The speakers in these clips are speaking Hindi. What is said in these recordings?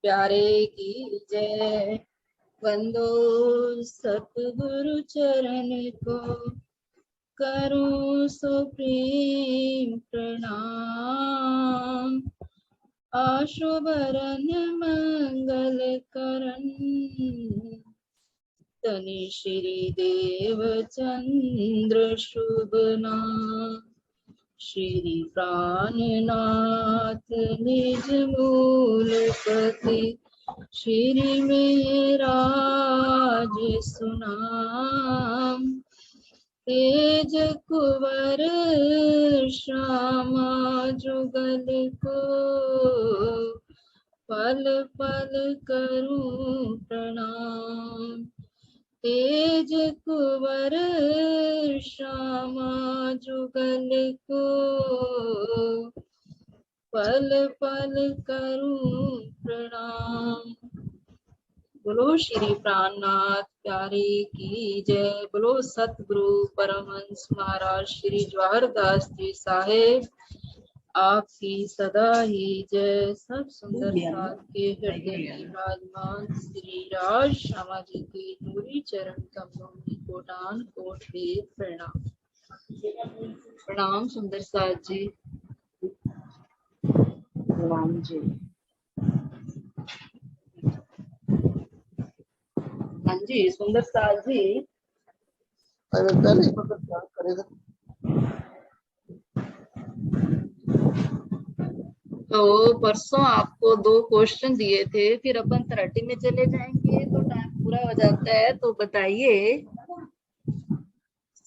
प्यारे की जय। वंदो सतगुरु चरण को, करूं सो प्रेम प्रणाम। आशुभरन मंगल करन, तनि श्री देव चंद्र शुभ नाम। श्री प्राणनाथ निज मूल पति, श्री मेराज सुनाम। तेज कुंवर श्यामा जुगल को, पल पल करूं प्रणाम। तेज कुंवर श्यामा जुगल को, पल पल करूं प्रणाम। बोलो श्री प्राणनाथ प्यारे की जय। बोलो सतगुरु परमहंस महाराज श्री जवाहरदास जी साहेब आपकी सदा ही जय। सब सुंदर साथ के हृदय में विराजमान श्री राज श्यामा जी की दूरी चरण कमलों में कोटान कोट वेद प्रणाम। प्रणाम सुंदर साथ जी। प्रणाम जी। हाँ जी सुंदर साथ जी। पहले करेगा। तो परसों आपको 2 क्वेश्चन दिए थे, फिर अपन 30 में चले जाएंगे तो टाइम पूरा हो जाता है। तो बताइए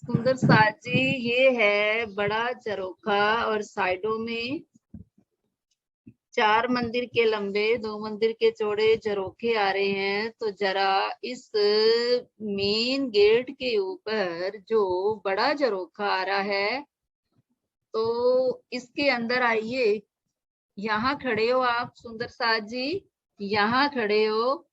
सुंदर साथ जी, ये है बड़ा झरोखा और साइडों में 4 मंदिर के लंबे 2 मंदिर के चौड़े झरोखे आ रहे हैं। तो जरा इस मेन गेट के ऊपर जो बड़ा झरोखा आ रहा है, तो इसके अंदर आइए। यहाँ खड़े हो आप सुंदर साथ जी, यहाँ खड़े हो।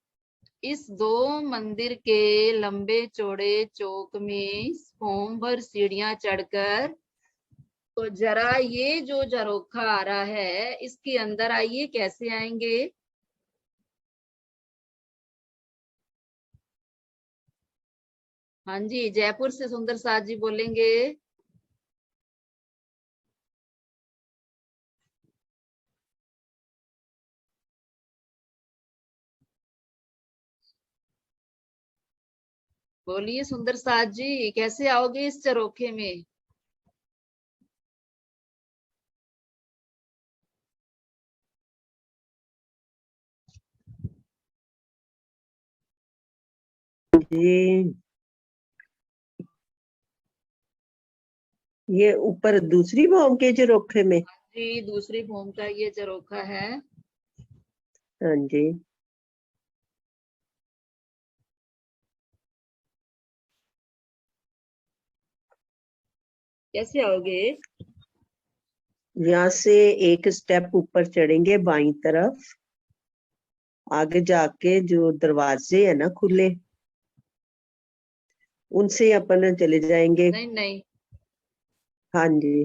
इस 2 मंदिर के लंबे चौड़े चौक में सोम भर सीढ़ियां चढ़कर, तो जरा ये जो झरोखा आ रहा है इसके अंदर आइए। कैसे आएंगे? हाँ जी, जयपुर से सुंदर साथ जी बोलेंगे। बोलिए सुंदर साथ जी, कैसे आओगे इस झरोखे में? जी ये ऊपर दूसरी भौम के झरोखे में। जी दूसरी भूम का ये झरोखा है। हाँ जी। कैसे आओगे? यहाँ से एक स्टेप ऊपर चढ़ेंगे बाईं तरफ, आगे जाके जो दरवाजे है ना खुले, उनसे अपन चले जाएंगे। नहीं नहीं, हाँ जी।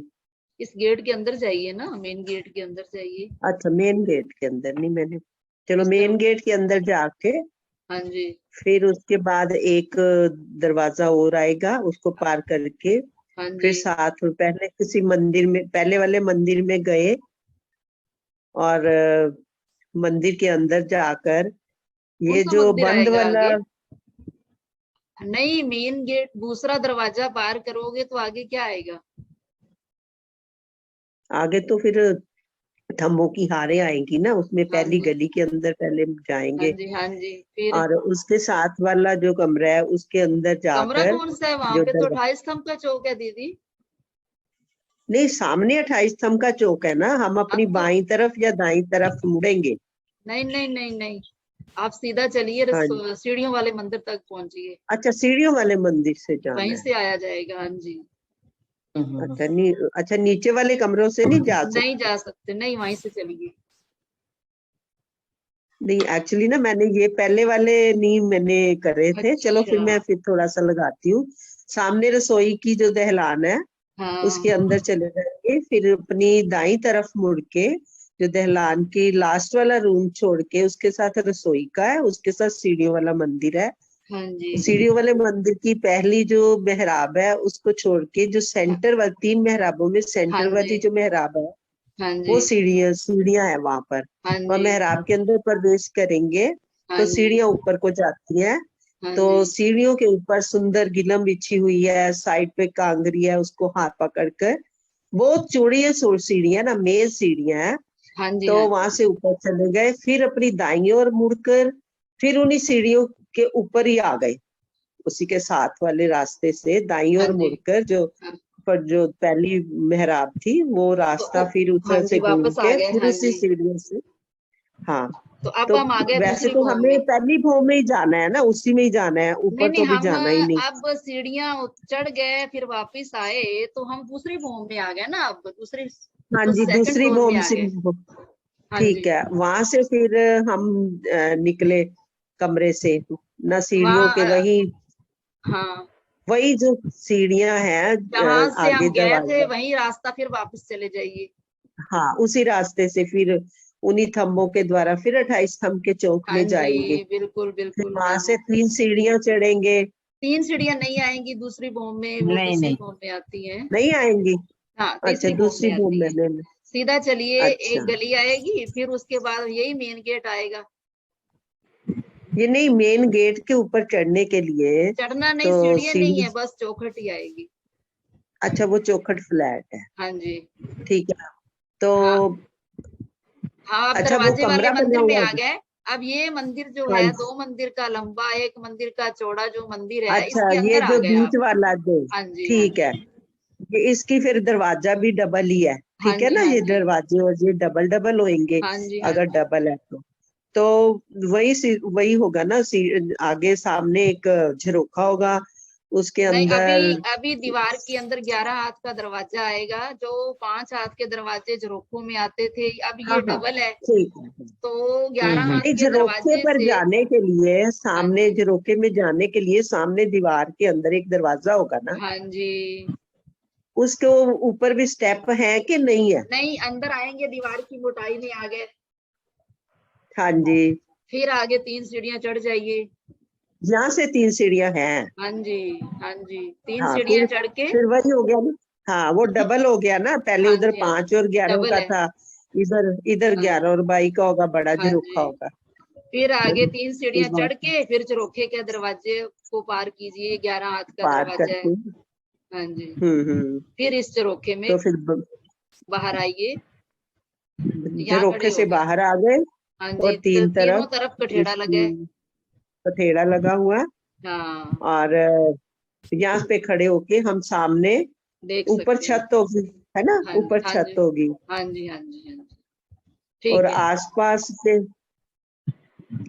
इस गेट के अंदर जाइए ना, मेन गेट के अंदर जाइए। अच्छा मेन गेट के अंदर नहीं, मैंने चलो इस मेन तरफ। गेट के अंदर जाके हाँ जी। फिर उसके बाद एक दरवाजा और आएगा, उसको पार करके हाँ फिर जी। साथ में पहले किसी मंदिर में, पहले वाले मंदिर में गए और मंदिर के अंदर जाकर कौन ये सा जो मंदिर बंद आएगा वाला, आगे? नहीं, मेन गेट दूसरा दरवाजा पार करोगे तो आगे क्या आएगा? आगे तो फिर थम्बों की हारें आएंगी ना, उसमें हाँ पहली जी। गली के अंदर पहले हाँ जाएंगे। जी। हाँ जी, फिर और उसके साथ वाला जो कमरा है उसके अंदर कमरा जाकर कौन सा है वहां जो पे? तो 28 स्तंभ का चौक है दीदी। नहीं, सामने 28 स्तंभ का चौक है ना, हम अपनी आपको बाईं तरफ या दाईं तरफ मुड़ेंगे। नहीं नहीं नहीं नहीं, आप सीधा चलिए, हाँ, सीढ़ियों वाले मंदिर तक पहुंचिए, अच्छा सीढ़ियों वाले मंदिर से जाना वहीं है। से आया जाएगा। हाँ जी। अच्छा अच्छा नीचे वाले कमरों से नहीं जा नहीं सकते? जा सकते, नहीं, वहीं से चलिए। नहीं एक्चुअली ना मैंने ये पहले वाले नहीं मैंने करे थे, चलो फिर अच्छा। मैं फिर थोड़ा सा लगाती हूँ। सामने रसोई की जो दहलान है हाँ उसके अंदर चले जाएंगे, फिर अपनी दाईं तरफ मुड़ के जो दहलान की लास्ट वाला रूम छोड़ के उसके साथ रसोई का है, उसके साथ सीढ़ियों वाला मंदिर है। हाँ जी, सीढ़ियों वाले मंदिर की पहली जो मेहराब है उसको छोड़ के जो सेंटर वाली, 3 मेहराबों में हाँ सेंटर जी, वाली जो मेहराब है हाँ वो जी, सीढ़ियां है वहां पर। हाँ और जी, मेहराब के अंदर प्रवेश करेंगे हाँ तो जी, सीढ़ियां ऊपर को जाती हैं। हाँ तो जी, सीढ़ियों के ऊपर सुंदर गिलम बिछी हुई है, साइड पे कांगरी है, उसको हाथ पकड़ कर, बहुत चौड़ी है सीढ़ियां ना, मेज सीढ़ियां हैं। हाँ जी, तो हाँ वहां जी, से ऊपर चले गए, फिर अपनी दाईं ओर मुड़कर फिर उन्हीं सीढ़ियों के ऊपर ही आ गए। उसी के साथ वाले रास्ते से दाईं हाँ ओर जी, मुड़कर जो हाँ। पर जो पहली मेहराब थी वो तो रास्ता फिर हाँ उधर जी, से घूम वापस आ के गए, फिर हाँ उसी जी। सीढ़ियों से। हाँ। तो अब तो हम आ गए वैसे दूसरी तो फॉर्म हमें में। पहली भूमि में ही जाना है ना, उसी में ही जाना है, नहीं ऊपर नहीं, तो भी हम जाना ही नहीं। अब सीढ़ियां चढ़ गए फिर वापस आए, तो हम दूसरी फॉर्म में आ गए ना, अब दूसरी, हाँ तो जी, सेकंड दूसरी फ्लोर में भूमि आ से। गए। हाँ ठीक जी, है, वहां से फिर हम निकले कमरे से, ना सीढ़ियों के वहाँ वही हाँ, वही जो सीढ़ियां हैं, जहां से आगे हम गए थे दरवाजा। वही रास्ता, फिर वापस चले जाइए। हाँ, उसी रास्ते से फिर उन्हीं थंबों के द्वारा फिर 28 थंब के चौक हाँ में जाएंगे। जी, बिल्कुल फिर बिल्कुल, हाँ वहां से जी। 3 सीढ़ियां चढ़ेंगे। 3 सीढ़ियां नहीं आएंगी दूसरी फॉर्म में, वो नहीं दूसरी नहीं। फॉर्म में आती है। नहीं आएंगी? हाँ, अच्छा, तीसरी फॉर्म दूसरी में भूमि आती है। मैंने। सीधा चलिए, अच्छा, एक गली आएगी, फिर उसके बाद यही मेन गेट आएगा। ये नहीं, मेन गेट के ऊपर चढ़ने के लिए चढ़ना नहीं, तो सीढ़ियां नहीं सीढ़ी। है, बस चौखट ही आएगी। अच्छा, वो चौखट फ्लैट है। हाँ जी, ठीक है। तो हाँ हाँ, आप अच्छा, वो दरवाजे वाले कमरा बना मंदिर में हुआ आ है। गए। अब ये मंदिर जो हाँ है, जी। 2 मंदिर का लंबा, 1 मंदिर का चौड़ा जो मंदिर है, अच्छा, इसके ये अंदर आ जो गए बीच आप। वाला जो, हाँ जी, हाँ ठीक है, जी, ये इसकी फिर दरवाजा भी डबल ही है, हाँ ठीक है जी, ना, हाँ ये जी, दरवाजे और ये डबल डबल होंगे हाँ जी, हाँ अगर जी। डबल है तो वही होगा ना, आगे सामने एक झरोखा होगा, उसके नहीं, अभी अंदर। अभी दीवार के अंदर 11 हाथ का दरवाजा आएगा, जो 5 हाथ के दरवाजे झरोखों में आते थे, अब हाँ ये हाँ, डबल है। ठीक है। तो 11 हाथ नहीं, के झरोखे दरवाजे पर से। जाने के लिए हाँ सामने, जी, झरोखे में जाने के लिए सामने दीवार के अंदर एक दरवाजा होगा ना, हाँ जी। उसके ऊपर भी स्टेप है कि नहीं है? नहीं, अंदर आएंगे, दीवार की मोटाई में आ गए, हाँ जी। फिर आगे 3 सीढ़ियां चढ़ जाइए। यहाँ से 3 सीढ़ियां हैं। हाँ जी, हाँ जी, तीन हाँ, सीढ़ियां चढ़ के। फिर वही हो गया ना। हाँ, वो डबल हो गया ना, पहले हाँ उधर जी, हाँ जी, 5 और 11 डबल का है। था, इधर इधर हाँ, 11 और 22 का होगा, बड़ा हाँ झरोखा जी, होगा। फिर है आगे ना? तीन इस सीढ़ियां बार चढ़ के फिर झरोखे के दरवाजे को पार कीजिए, 11 हाथ का पार दरवाजा है। करके। हाँ जी, हम्म। फिर इस झरोखे में तो फिर बाहर आइए, यहाँ खड़े झरोखे हो से गए। बाहर आ गए हाँ और जी, तो 3 तीनों तरफ तरफ कठेड़ा लगा है। इसकी पथेड़ा लगा हुआ है। हाँ, और यहाँ पे खड़े होके हम सामने, देख ऊपर सकते हैं। छत होगी, है ना, हाँ ऊपर हाँ छत जी, होगी। हाँ जी, हाँ जी, हाँ जी, और ठीक है। आसपास से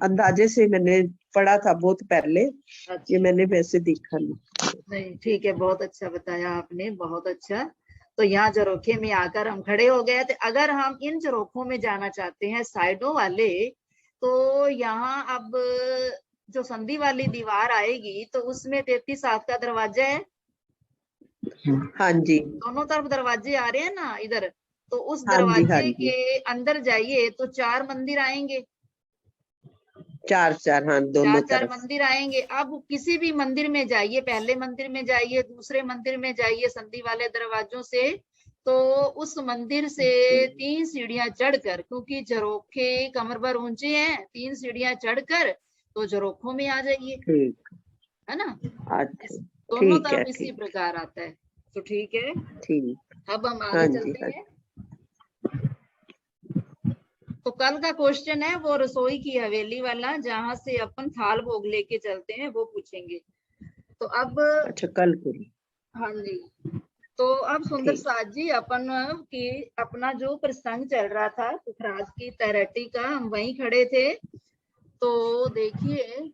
अंदाजे से मैंने पढ़ा था बहुत पहले, ये अच्छा, मैंने वैसे देखा नहीं। नहीं ठीक है, बहुत अच्छा बताया आपने, बहुत अच्छा। तो यहाँ झरोखे में आकर हम खड़े हो गए थे। अगर हम इन झरोखों में जाना चाहते हैं साइडों वाले, तो यहाँ अब जो संधि वाली दीवार आएगी, तो उसमें 33 हाथ का दरवाजा है, हाँ जी, दोनों तरफ दरवाजे आ रहे हैं ना इधर। तो उस हाँ जी, हाँ दरवाजे जी। के अंदर जाइए तो 4 मंदिर आएंगे, 4 4, हाँ, चार दोनों चार तरफ। मंदिर आएंगे। अब किसी भी मंदिर में जाइए, पहले मंदिर में जाइए, दूसरे मंदिर में जाइए, संधि वाले दरवाजों से, तो उस मंदिर से 3 सीढ़ियां चढ़कर, क्योंकि झरोखे कमर भर ऊंचे हैं, 3 सीढ़ियां चढ़कर तो झरोखों में आ जाइए, ठीक। है ना। अच्छा, इस दोनों ठीक है, तरफ इसी ठीक। प्रकार आता है। तो ठीक है, ठीक। अब हम हाँ आगे जी, चलते हाँ। हैं। तो कल का क्वेश्चन है वो रसोई की हवेली वाला, जहां से अपन थाल भोग लेके चलते हैं, वो पूछेंगे। तो अब, अच्छा, कल के लिए। हाँ जी, तो अब सुंदर ठीक। साथ जी, अपन की अपना जो प्रसंग चल रहा था पुखराज की तैराटी का, हम वहीं खड़े थे। तो देखिए,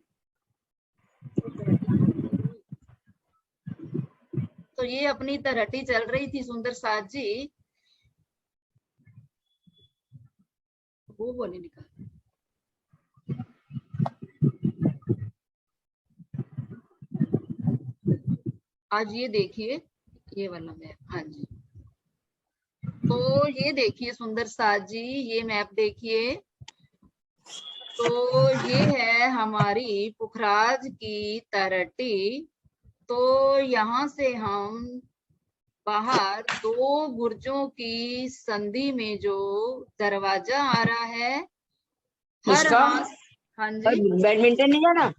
तो ये अपनी तैराटी चल रही थी सुंदर साथ जी। वो बोले निकाल, आज ये देखिए, ये वाला मैप, हाँ जी। तो ये देखिए सुंदर साज जी, ये मैप देखिए। तो ये है हमारी पुखराज की तलहटी। तो यहाँ से हम बाहर दो बुर्जों की संधि में जो दरवाजा आ रहा है, हर इसका हाथ। हाँ जी। बैडमिंटन नहीं जाना।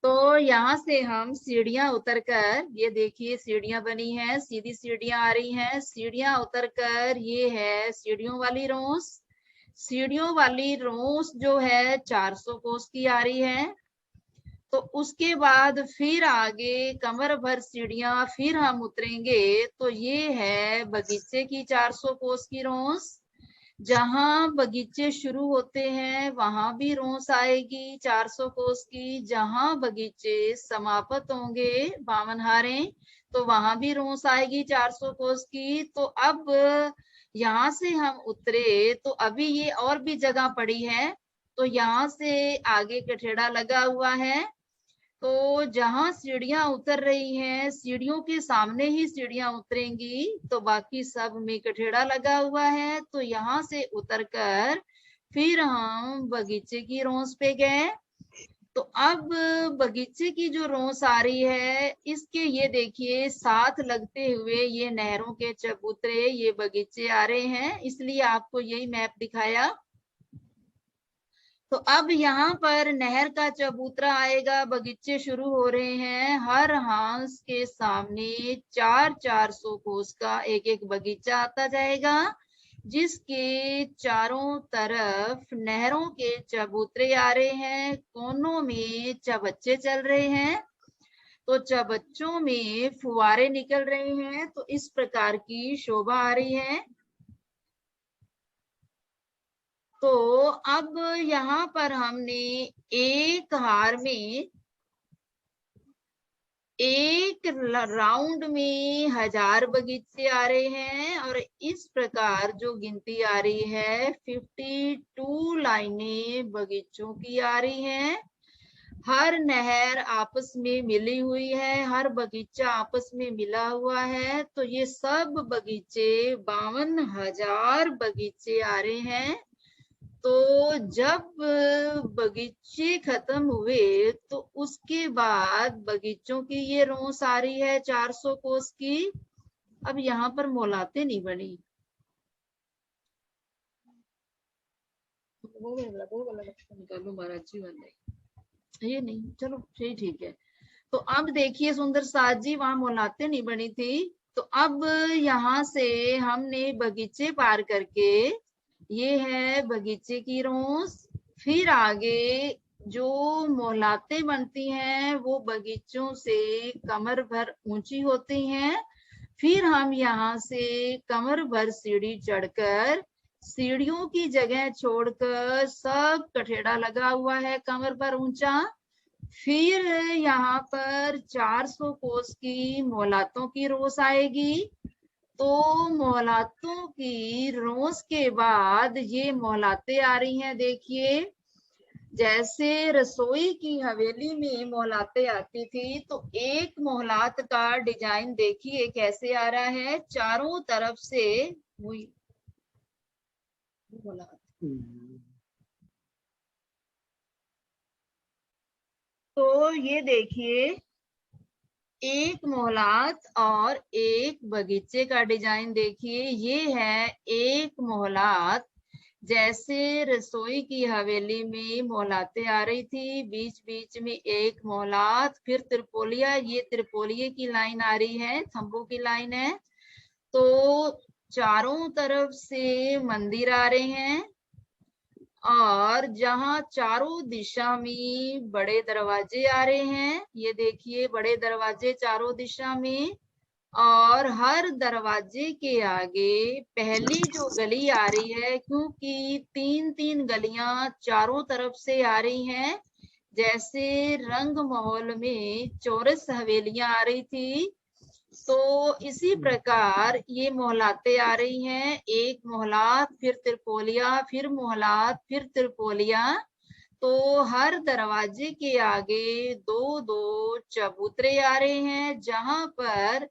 तो यहाँ से हम सीढ़ियां उतरकर, ये देखिए सीढ़ियां बनी है, सीधी सीढ़ियां आ रही हैं। सीढ़ियां उतरकर ये है सीढ़ियों वाली रोस। सीढ़ियों वाली रोस जो है 400 कोस की आ रही है। तो उसके बाद फिर आगे कमर भर सीढ़ियां फिर हम उतरेंगे तो ये है बगीचे की 400 कोस की रोस। जहां बगीचे शुरू होते हैं वहां भी रोस आएगी 400 कोस की। जहां बगीचे समाप्त होंगे बावनहारे तो वहां भी रोस आएगी 400 कोस की। तो अब यहाँ से हम उतरे तो अभी ये और भी जगह पड़ी है। तो यहाँ से आगे कठेड़ा लगा हुआ है। तो जहां सीढ़ियां उतर रही हैं, सीढ़ियों के सामने ही सीढ़ियां उतरेंगी तो बाकी सब में कठेड़ा लगा हुआ है। तो यहाँ से उतरकर फिर हम बगीचे की रोस पे गए। तो अब बगीचे की जो रोस आ रही है, इसके ये देखिए साथ लगते हुए ये नहरों के चबूतरे, ये बगीचे आ रहे हैं, इसलिए आपको यही मैप दिखाया। तो अब यहाँ पर नहर का चबूतरा आएगा, बगीचे शुरू हो रहे हैं। हर हांस के सामने 400 कोस का एक एक बगीचा आता जाएगा, जिसके चारों तरफ नहरों के चबूतरे आ रहे हैं। कोनों में चबच्चे चल रहे हैं, तो चबच्चों में फुवारे निकल रहे हैं। तो इस प्रकार की शोभा आ रही है। तो अब यहाँ पर हमने एक हार में, एक राउंड में 1000 बगीचे आ रहे हैं और इस प्रकार जो गिनती आ रही है 52 लाइनें बगीचों की आ रही हैं। हर नहर आपस में मिली हुई है, हर बगीचा आपस में मिला हुआ है। तो ये सब बगीचे 52,000 बगीचे आ रहे हैं। तो जब बगीचे खत्म हुए तो उसके बाद बगीचों की ये रोस आ रही है 400 कोस की। अब यहाँ पर मोलाते नहीं बनी, वो वाला निकालो महाराज जी वाला, ये नहीं, चलो ये ठीक है। तो अब देखिए सुंदर साज जी, वहां मोलाते नहीं बनी थी। तो अब यहाँ से हमने बगीचे पार करके, ये है बगीचे की रोस। फिर आगे जो मोहलाते बनती हैं वो बगीचों से कमर भर ऊंची होती हैं। फिर हम यहाँ से कमर भर सीढ़ी चढ़कर, सीढ़ियों की जगह छोड़कर, सब कठेड़ा लगा हुआ है कमर भर ऊंचा। फिर यहाँ पर 400 कोस की मोहलातों की रोस आएगी। तो मोहलातों की रोस के बाद ये मोहलाते आ रही हैं, देखिए जैसे रसोई की हवेली में मोहलाते आती थी। तो एक मोहलात का डिजाइन देखिए कैसे आ रहा है, चारों तरफ से वही मोहलात। तो ये देखिए एक मोहलात और एक बगीचे का डिजाइन देखिए। ये है एक मोहलात, जैसे रसोई की हवेली में मोहलाते आ रही थी, बीच बीच में एक मोहलात, फिर त्रिपोलिया, ये त्रिपोलिये की लाइन आ रही है, थंबों की लाइन है। तो चारों तरफ से मंदिर आ रहे हैं और जहां चारों दिशा में बड़े दरवाजे आ रहे हैं, ये देखिए बड़े दरवाजे चारों दिशा में। और हर दरवाजे के आगे पहली जो गली आ रही है, क्योंकि 3-3 गलियां चारों तरफ से आ रही हैं, जैसे रंग महल में चौरस हवेलियां आ रही थी, तो इसी प्रकार ये मोहलाते आ रही हैं। एक मोहलात, फिर त्रिपोलिया, फिर मोहलात, फिर त्रिपोलिया। तो हर दरवाजे के आगे 2-2 चबूतरे आ रहे हैं, जहां पर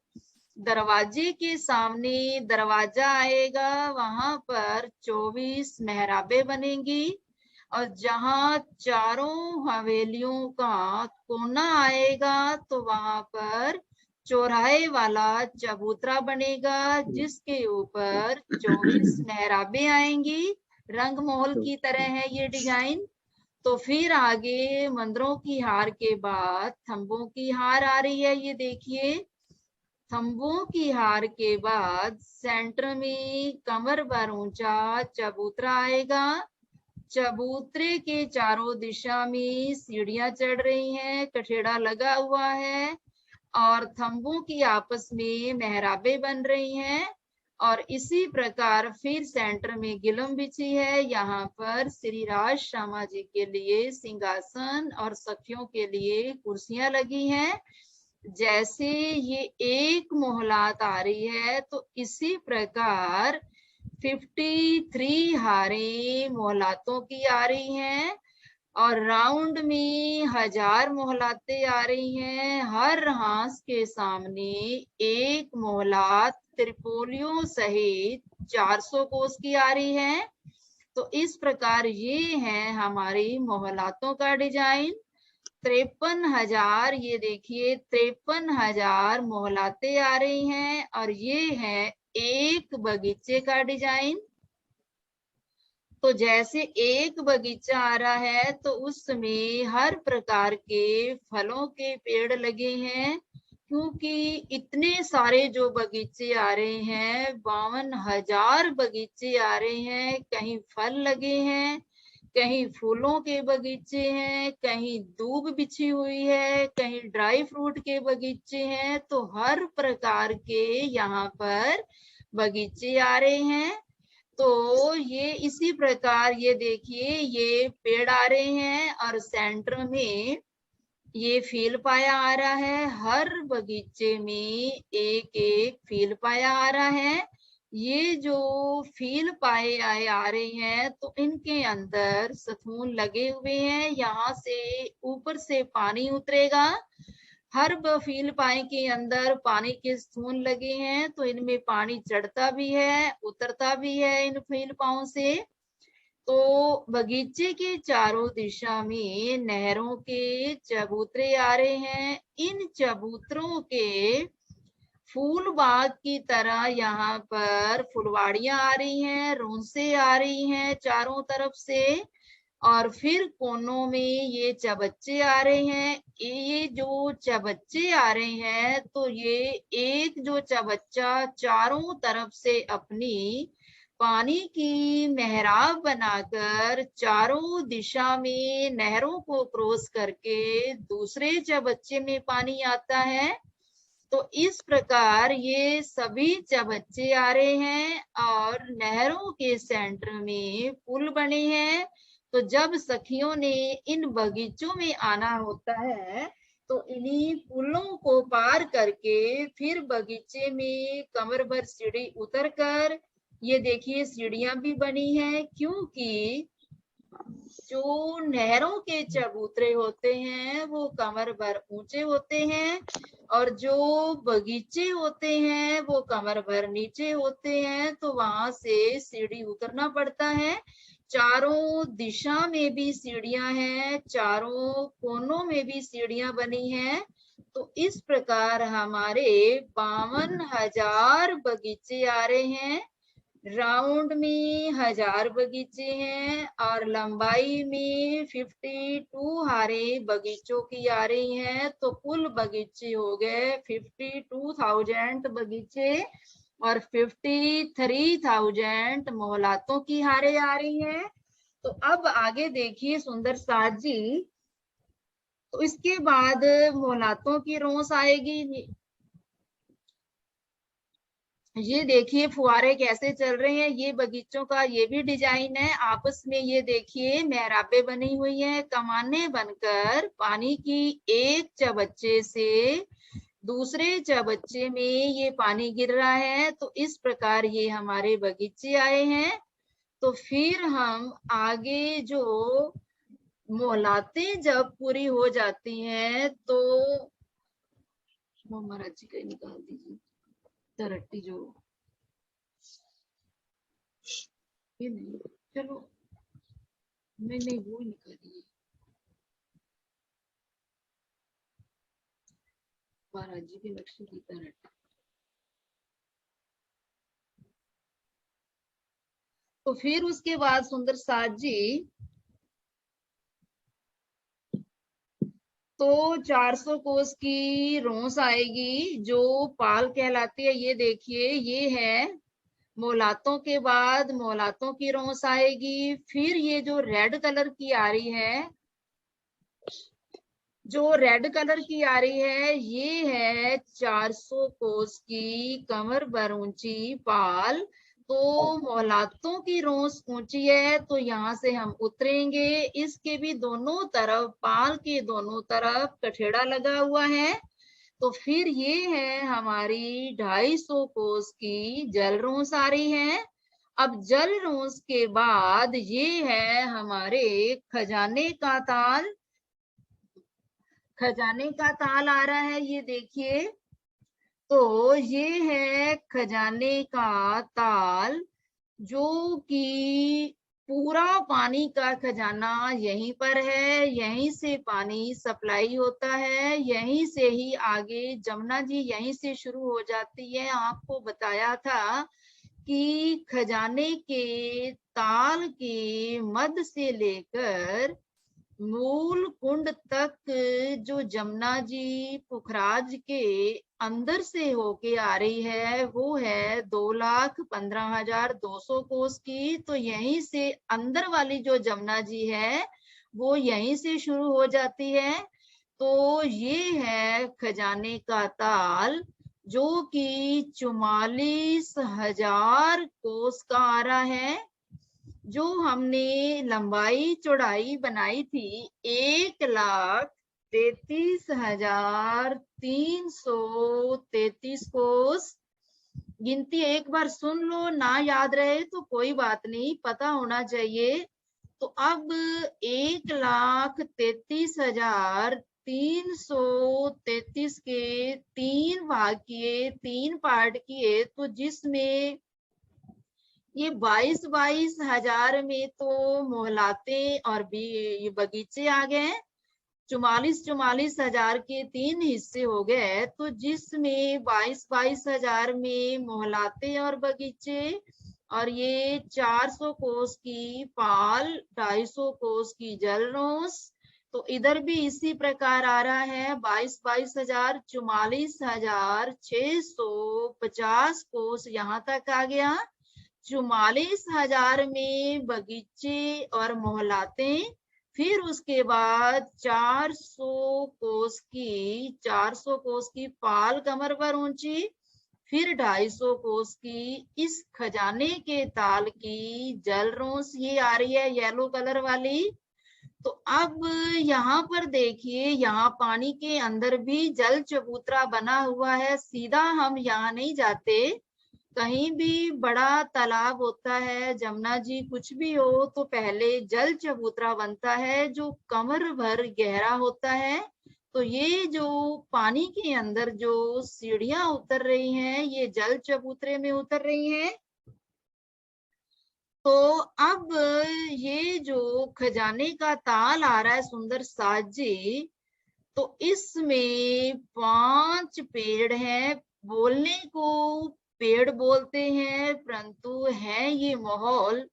दरवाजे के सामने दरवाजा आएगा, वहां पर 24 मेहराबें बनेंगी, और जहां चारों हवेलियों का कोना आएगा तो वहां पर चौराहे वाला चबूतरा बनेगा, जिसके ऊपर 24 मेहराबें आएंगी। रंग महल की तरह है ये डिजाइन। तो फिर आगे मंदिरों की हार के बाद थंबों की हार आ रही है, ये देखिए। थंबों की हार के बाद सेंटर में कमर भर ऊंचा चबूतरा आएगा। चबूतरे के चारों दिशा में सीढ़ियां चढ़ रही हैं, कठेड़ा लगा हुआ है, और थंबों की आपस में मेहराबें बन रही हैं। और इसी प्रकार फिर सेंटर में गिलम बिछी है, यहाँ पर श्री राज श्यामा जी के लिए सिंहासन और सखियों के लिए कुर्सियां लगी हैं। जैसे ये एक मोहलात आ रही है, तो इसी प्रकार 53 हारें मोहलातों की आ रही हैं, और राउंड में 1000 मोहलातें आ रही हैं। हर हांस के सामने एक मोहलात त्रिपोलियों सहित 400 कोस की आ रही है। तो इस प्रकार ये है हमारी मोहलातों का डिजाइन। 53,000, ये देखिए 53,000 मोहलातें आ रही हैं, और ये है एक बगीचे का डिजाइन। तो जैसे एक बगीचा आ रहा है तो उसमें हर प्रकार के फलों के पेड़ लगे हैं, क्योंकि इतने सारे जो बगीचे आ रहे हैं, 52,000 बगीचे आ रहे हैं। कहीं फल लगे हैं, कहीं फूलों के बगीचे हैं, कहीं दूब बिछी हुई है, कहीं ड्राई फ्रूट के बगीचे हैं। तो हर प्रकार के यहाँ पर बगीचे आ रहे हैं। तो ये इसी प्रकार ये देखिए ये पेड़ आ रहे हैं, और सेंटर में ये फील पाया आ रहा है। हर बगीचे में एक एक फील पाया आ रहा है। ये जो फील पाए आए आ रहे हैं, तो इनके अंदर सतून लगे हुए हैं, यहाँ से ऊपर से पानी उतरेगा। हर फील पाए के अंदर पानी के सतून लगे हैं, तो इनमें पानी चढ़ता भी है, उतरता भी है इन फील पाओं से। तो बगीचे के चारों दिशा में नहरों के चबूतरे आ रहे हैं। इन चबूतरों के फूल बाग की तरह यहाँ पर फुलवाड़ियां आ रही हैं, रोंसे आ रही हैं चारों तरफ से, और फिर कोनों में ये चबच्चे आ रहे हैं। ये जो चबच्चे आ रहे हैं, तो ये एक जो चबच्चा चारों तरफ से अपनी पानी की मेहराब बनाकर चारों दिशा में नहरों को क्रॉस करके दूसरे चबच्चे में पानी आता है। तो इस प्रकार ये सभी चबच्चे आ रहे हैं, और नहरों के सेंटर में पुल बने हैं। तो जब सखियों ने इन बगीचों में आना होता है, तो इन्हीं पुलों को पार करके फिर बगीचे में कमर भर सीढ़ी उतरकर, ये देखिए सीढ़ियां भी बनी है, क्योंकि जो नहरों के चबूतरे होते हैं वो कमर भर ऊंचे होते हैं, और जो बगीचे होते हैं वो कमर भर नीचे होते हैं। तो वहां से सीढ़ी उतरना पड़ता है। चारों दिशा में भी सीढ़ियां हैं, चारों कोनों में भी सीढ़ियां बनी हैं। तो इस प्रकार हमारे 52,000 बगीचे आ रहे हैं। राउंड में 1000 बगीचे हैं, और लंबाई में 52 हारे बगीचों की आ रही हैं। तो कुल बगीचे हो गए 52,000 बगीचे, और 53,000 मोहलातों की हारे आ रही हैं। तो अब आगे देखिए सुंदर साथ जी। तो इसके बाद मोहलातों की रोस आएगी। ये देखिए फुहारे कैसे चल रहे हैं, ये बगीचों का ये भी डिजाइन है। आपस में ये देखिए मेहराबें बनी हुई हैं, कमाने बनकर पानी की एक चबच्चे से दूसरे चबच्चे में ये पानी गिर रहा है। तो इस प्रकार ये हमारे बगीचे आए हैं। तो फिर हम आगे जो मोहलातें जब पूरी हो जाती हैं, तो वो महाराज जी का निकाल दीजिए। तरट्टी जो ये नहीं, चलो नहीं वो निकालिए, महाराज जी के लक्ष्य की तरट्टी। तो फिर उसके बाद सुंदर साथ जी तो 400 कोस की रोस आएगी जो पाल कहलाती है। ये देखिए ये है मोलातों के बाद मोलातों की रोस आएगी। फिर ये जो रेड कलर की आ रही है, जो रेड कलर की आ रही है, ये है 400 कोस की कमर भर ऊंची पाल। तो मोलातों की रोस ऊंची है, तो यहाँ से हम उतरेंगे। इसके भी दोनों तरफ, पाल के दोनों तरफ कठेड़ा लगा हुआ है। तो फिर ये है हमारी 250 कोस की जल रोस आ रही है। अब जल रोस के बाद ये है हमारे खजाने का ताल। खजाने का ताल आ रहा है, ये देखिए। तो ये है खजाने का ताल, जो कि पूरा पानी का खजाना यहीं पर है। यहीं से पानी सप्लाई होता है, यहीं से ही आगे जमुना जी यहीं से शुरू हो जाती है। आपको बताया था कि खजाने के ताल के मध्य से लेकर मूल कुंड तक जो जमुना जी पुखराज के अंदर से होके आ रही है, वो है 2,15,200 कोस की। तो यहीं से अंदर वाली जो जमुना जी है वो यहीं से शुरू हो जाती है। तो ये है खजाने का ताल, जो कि 44,000 कोस का आ रहा है। जो हमने लंबाई चौड़ाई बनाई थी 1,33,333 कोस। गिनती एक बार सुन लो, ना याद रहे तो कोई बात नहीं, पता होना चाहिए। तो अब 1,33,333 के 3 भाग किए, 3 पार्ट किए, तो जिसमें ये 22,000 में तो मोहलाते और भी बगीचे आ गए। 44,000 के 3 हिस्से हो गए। तो जिसमें 22,000 में मोहलाते और बगीचे, और ये 400 कोस की पाल, 250 कोस की जलरोस। तो इधर भी इसी प्रकार आ रहा है, 22,000, 44,650 कोस यहाँ तक आ गया। 44,000 में बगीचे और मोहलाते। फिर उसके बाद 400 कोस की पाल कमर पर ऊंची। फिर 250 कोस की इस खजाने के ताल की जल रोस, ये आ रही है येलो कलर वाली। तो अब यहाँ पर देखिए, यहाँ पानी के अंदर भी जल चबूतरा बना हुआ है। सीधा हम यहाँ नहीं जाते, कहीं भी बड़ा तालाब होता है, जमुना जी कुछ भी हो, तो पहले जल चबूतरा बनता है जो कमर भर गहरा होता है। तो ये जो पानी के अंदर जो सीढ़ियां उतर रही हैं, ये जल चबूतरे में उतर रही हैं। तो अब ये जो खजाने का ताल आ रहा है सुंदर साथ जी, तो इसमें 5 पेड़ हैं। बोलने को पेड़ बोलते हैं, परंतु है ये महल।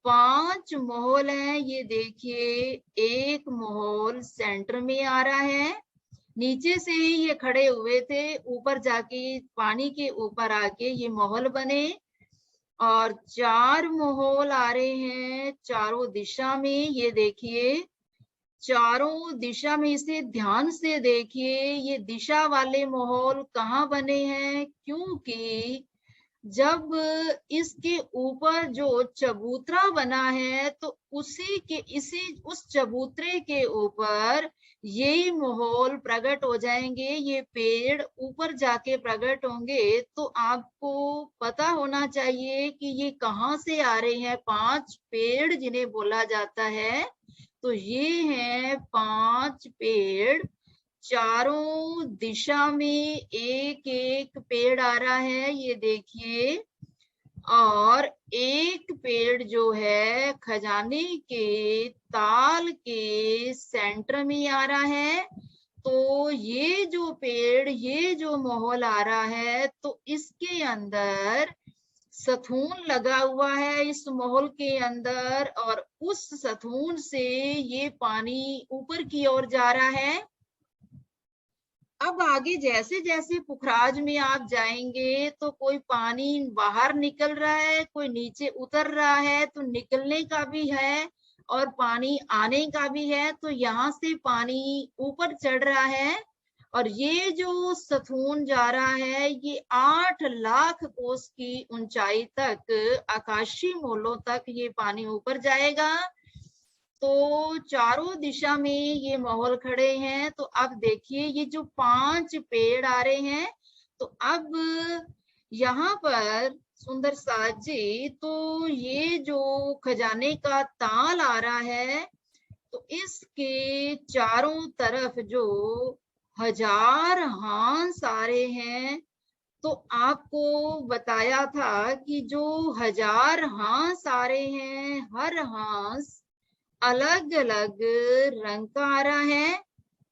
5 महल हैं। ये देखिए, एक महल सेंटर में आ रहा है। नीचे से ही ये खड़े हुए थे, ऊपर जाके पानी के ऊपर आके ये महल बने। और 4 महल आ रहे हैं चारों दिशा में। ये देखिए, चारों दिशा में, इसे ध्यान से देखिए, ये दिशा वाले महल कहाँ बने हैं, क्योंकि जब इसके ऊपर जो चबूतरा बना है, तो उस चबूतरे के ऊपर ये महल प्रकट हो जाएंगे। ये पेड़ ऊपर जाके प्रकट होंगे। तो आपको पता होना चाहिए कि ये कहाँ से आ रहे हैं। 5 पेड़ जिन्हें बोला जाता है, तो ये हैं 5 पेड़। चारों दिशा में एक एक पेड़ आ रहा है, ये देखिए। और एक पेड़ जो है खजाने के ताल के सेंटर में आ रहा है। तो ये जो पेड़, ये जो महल आ रहा है, तो इसके अंदर सथून लगा हुआ है इस महल के अंदर, और उस सथून से ये पानी ऊपर की ओर जा रहा है। अब आगे जैसे जैसे पुखराज में आप जाएंगे तो कोई पानी बाहर निकल रहा है, कोई नीचे उतर रहा है, तो निकलने का भी है और पानी आने का भी है। तो यहाँ से पानी ऊपर चढ़ रहा है, और ये जो सथून जा रहा है ये 8 लाख कोस की ऊंचाई तक, आकाशीय मोलों तक ये पानी ऊपर जाएगा। तो चारों दिशा में ये महल खड़े हैं। तो अब देखिए ये जो 5 पेड़ आ रहे हैं, तो अब यहाँ पर सुंदर साज जी, तो ये जो खजाने का ताल आ रहा है, तो इसके चारों तरफ जो 1000 हांस आ रहे हैं। तो आपको बताया था कि जो 1000 हांस आ रहे हैं, हर हांस अलग अलग रंग का आ रहा है।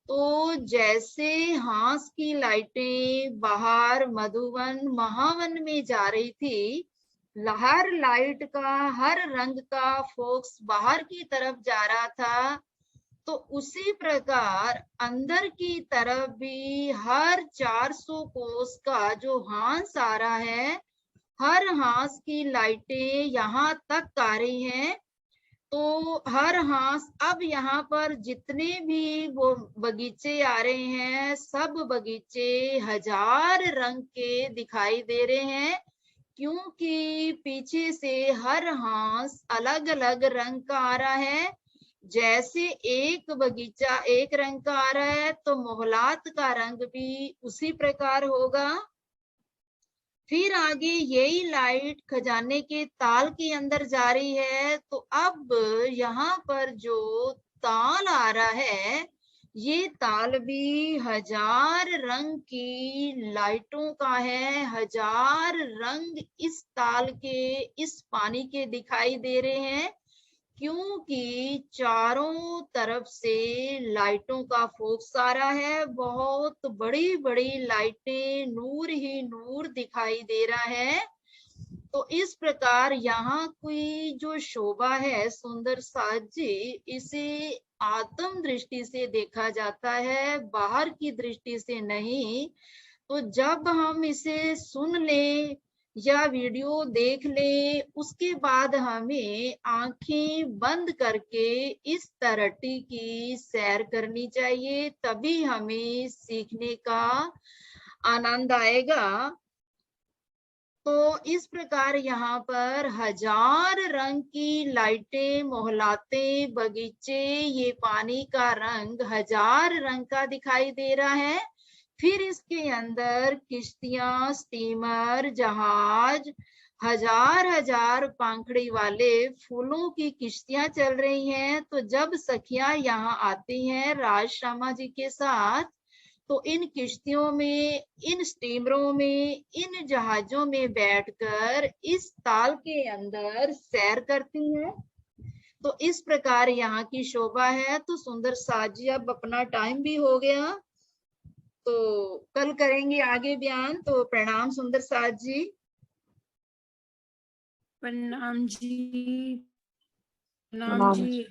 तो जैसे हांस की लाइटें बाहर मधुवन महावन में जा रही थी, हर लाइट का, हर रंग का फोक्स बाहर की तरफ जा रहा था, तो उसी प्रकार अंदर की तरफ भी हर 400 कोस का जो हांस आ रहा है, हर हांस की लाइटें यहाँ तक आ रही हैं। तो हर हांस, अब यहाँ पर जितने भी वो बगीचे आ रहे हैं, सब बगीचे 1000 रंग के दिखाई दे रहे हैं, क्योंकि पीछे से हर हांस अलग अलग रंग का आ रहा है। जैसे एक बगीचा एक रंग का आ रहा है, तो मोहलात का रंग भी उसी प्रकार होगा। फिर आगे यही लाइट खजाने के ताल के अंदर जा रही है। तो अब यहाँ पर जो ताल आ रहा है, ये ताल भी 1000 रंग की लाइटों का है। 1000 रंग इस ताल के, इस पानी के दिखाई दे रहे हैं, क्योंकि चारों तरफ से लाइटों का फोक्स आ रहा है। बहुत बड़ी बड़ी लाइटें, नूर ही नूर दिखाई दे रहा है। तो इस प्रकार यहाँ की जो शोभा है सुंदर साज जी, इसे आत्म दृष्टि से देखा जाता है, बाहर की दृष्टि से नहीं। तो जब हम इसे सुन ले या वीडियो देख ले, उसके बाद हमें आंखें बंद करके इस तरटी की सैर करनी चाहिए, तभी हमें सीखने का आनंद आएगा। तो इस प्रकार यहाँ पर 1000 रंग की लाइटें, मोहलातें, बगीचे, ये पानी का रंग 1000 रंग का दिखाई दे रहा है। फिर इसके अंदर किश्तियां, स्टीमर, जहाज, 1000 पंखड़ी वाले फूलों की किश्तियां चल रही हैं। तो जब सखियां यहाँ आती हैं राज श्यामा जी के साथ, तो इन किश्तियों में, इन स्टीमरों में, इन जहाजों में बैठकर इस ताल के अंदर सैर करती हैं। तो इस प्रकार यहाँ की शोभा है। तो सुंदर साज जी, अब अपना टाइम भी हो गया, तो कल करेंगे आगे बयान। तो प्रणाम सुंदर साज जी। प्रणाम जी, प्रणाम जी।